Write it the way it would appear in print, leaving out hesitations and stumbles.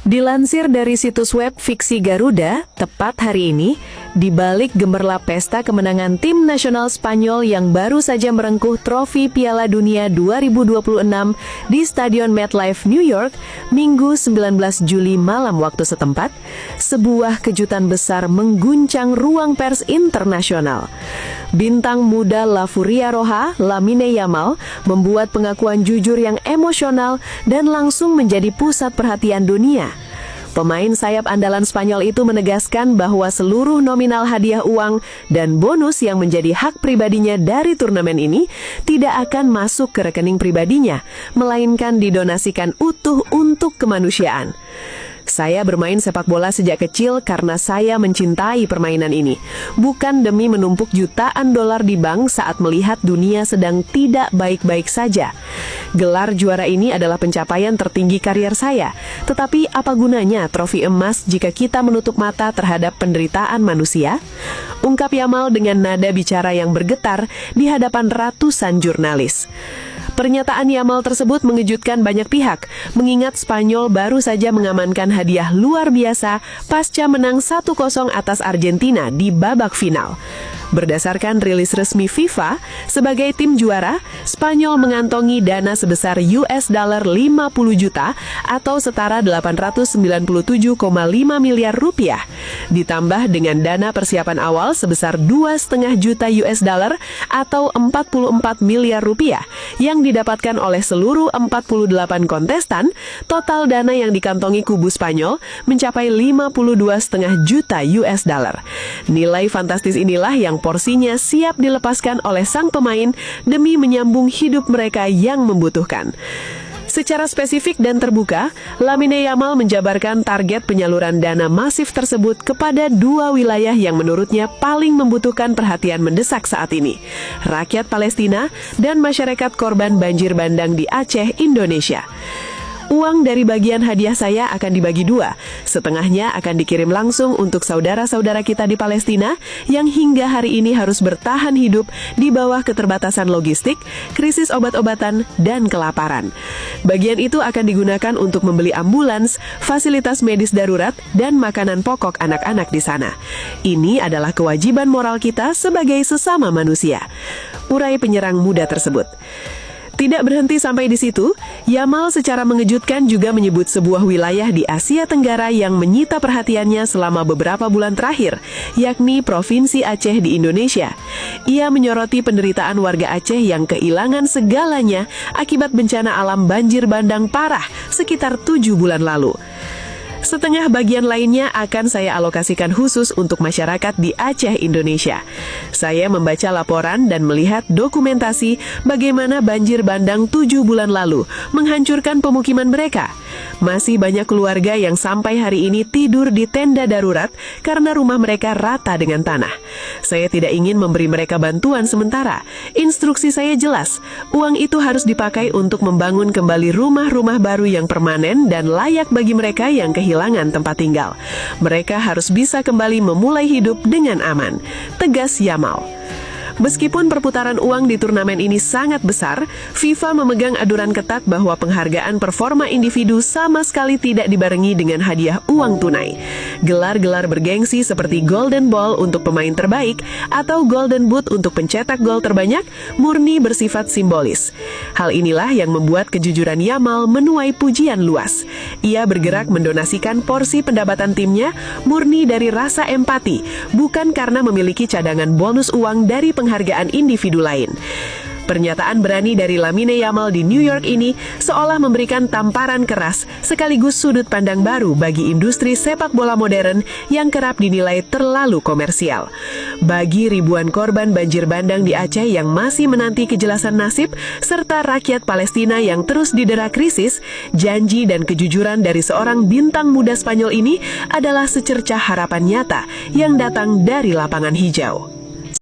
Dilansir dari situs web Fiksi Garuda, tepat hari ini, di balik gemerlap pesta kemenangan tim nasional Spanyol yang baru saja merengkuh trofi Piala Dunia 2026 di Stadion MetLife, New York, Minggu 19 Juli malam waktu setempat, sebuah kejutan besar mengguncang ruang pers internasional. Bintang muda La Furia Roja, Lamine Yamal, membuat pengakuan jujur yang emosional dan langsung menjadi pusat perhatian dunia. Pemain sayap andalan Spanyol itu menegaskan bahwa seluruh nominal hadiah uang dan bonus yang menjadi hak pribadinya dari turnamen ini tidak akan masuk ke rekening pribadinya, melainkan didonasikan utuh untuk kemanusiaan. Saya bermain sepak bola sejak kecil karena saya mencintai permainan ini, bukan demi menumpuk jutaan dolar di bank saat melihat dunia sedang tidak baik-baik saja. Gelar juara ini adalah pencapaian tertinggi karier saya, tetapi apa gunanya trofi emas jika kita menutup mata terhadap penderitaan manusia? Ungkap Yamal dengan nada bicara yang bergetar di hadapan ratusan jurnalis. Pernyataan Yamal tersebut mengejutkan banyak pihak, mengingat Spanyol baru saja mengamankan hadiah luar biasa pasca menang 1-0 atas Argentina di babak final. Berdasarkan rilis resmi FIFA, sebagai tim juara, Spanyol mengantongi dana sebesar US dollar 50 juta atau setara 897,5 miliar rupiah, ditambah dengan dana persiapan awal sebesar 2,5 juta US dollar atau 44 miliar rupiah yang didapatkan oleh seluruh 48 kontestan. Total dana yang dikantongi kubu Spanyol mencapai 52,5 juta US dollar. Nilai fantastis inilah yang porsinya siap dilepaskan oleh sang pemain demi menyambung hidup mereka yang membutuhkan. Secara spesifik dan terbuka, Lamine Yamal menjabarkan target penyaluran dana masif tersebut kepada dua wilayah yang menurutnya paling membutuhkan perhatian mendesak saat ini, rakyat Palestina dan masyarakat korban banjir bandang di Aceh, Indonesia. Uang dari bagian hadiah saya akan dibagi dua. Setengahnya akan dikirim langsung untuk saudara-saudara kita di Palestina yang hingga hari ini harus bertahan hidup di bawah keterbatasan logistik, krisis obat-obatan, dan kelaparan. Bagian itu akan digunakan untuk membeli ambulans, fasilitas medis darurat, dan makanan pokok anak-anak di sana. Ini adalah kewajiban moral kita sebagai sesama manusia, urai penyerang muda tersebut. Tidak berhenti sampai di situ, Yamal secara mengejutkan juga menyebut sebuah wilayah di Asia Tenggara yang menyita perhatiannya selama beberapa bulan terakhir, yakni Provinsi Aceh di Indonesia. Ia menyoroti penderitaan warga Aceh yang kehilangan segalanya akibat bencana alam banjir bandang parah sekitar 7 bulan lalu. Setengah bagian lainnya akan saya alokasikan khusus untuk masyarakat di Aceh, Indonesia. Saya membaca laporan dan melihat dokumentasi bagaimana banjir bandang 7 bulan lalu menghancurkan pemukiman mereka. Masih banyak keluarga yang sampai hari ini tidur di tenda darurat karena rumah mereka rata dengan tanah. Saya tidak ingin memberi mereka bantuan sementara. Instruksi saya jelas, uang itu harus dipakai untuk membangun kembali rumah-rumah baru yang permanen dan layak bagi mereka yang kehilangan tempat tinggal. Mereka harus bisa kembali memulai hidup dengan aman, tegas Yamal. Meskipun perputaran uang di turnamen ini sangat besar, FIFA memegang aturan ketat bahwa penghargaan performa individu sama sekali tidak dibarengi dengan hadiah uang tunai. Gelar-gelar bergengsi seperti Golden Ball untuk pemain terbaik atau Golden Boot untuk pencetak gol terbanyak murni bersifat simbolis. Hal inilah yang membuat kejujuran Yamal menuai pujian luas. Ia bergerak mendonasikan porsi pendapatan timnya murni dari rasa empati, bukan karena memiliki cadangan bonus uang dari penghargaan individu lain. Pernyataan berani dari Lamine Yamal di New York ini seolah memberikan tamparan keras sekaligus sudut pandang baru bagi industri sepak bola modern yang kerap dinilai terlalu komersial. Bagi ribuan korban banjir bandang di Aceh yang masih menanti kejelasan nasib, serta rakyat Palestina yang terus didera krisis, janji dan kejujuran dari seorang bintang muda Spanyol ini adalah secercah harapan nyata yang datang dari lapangan hijau.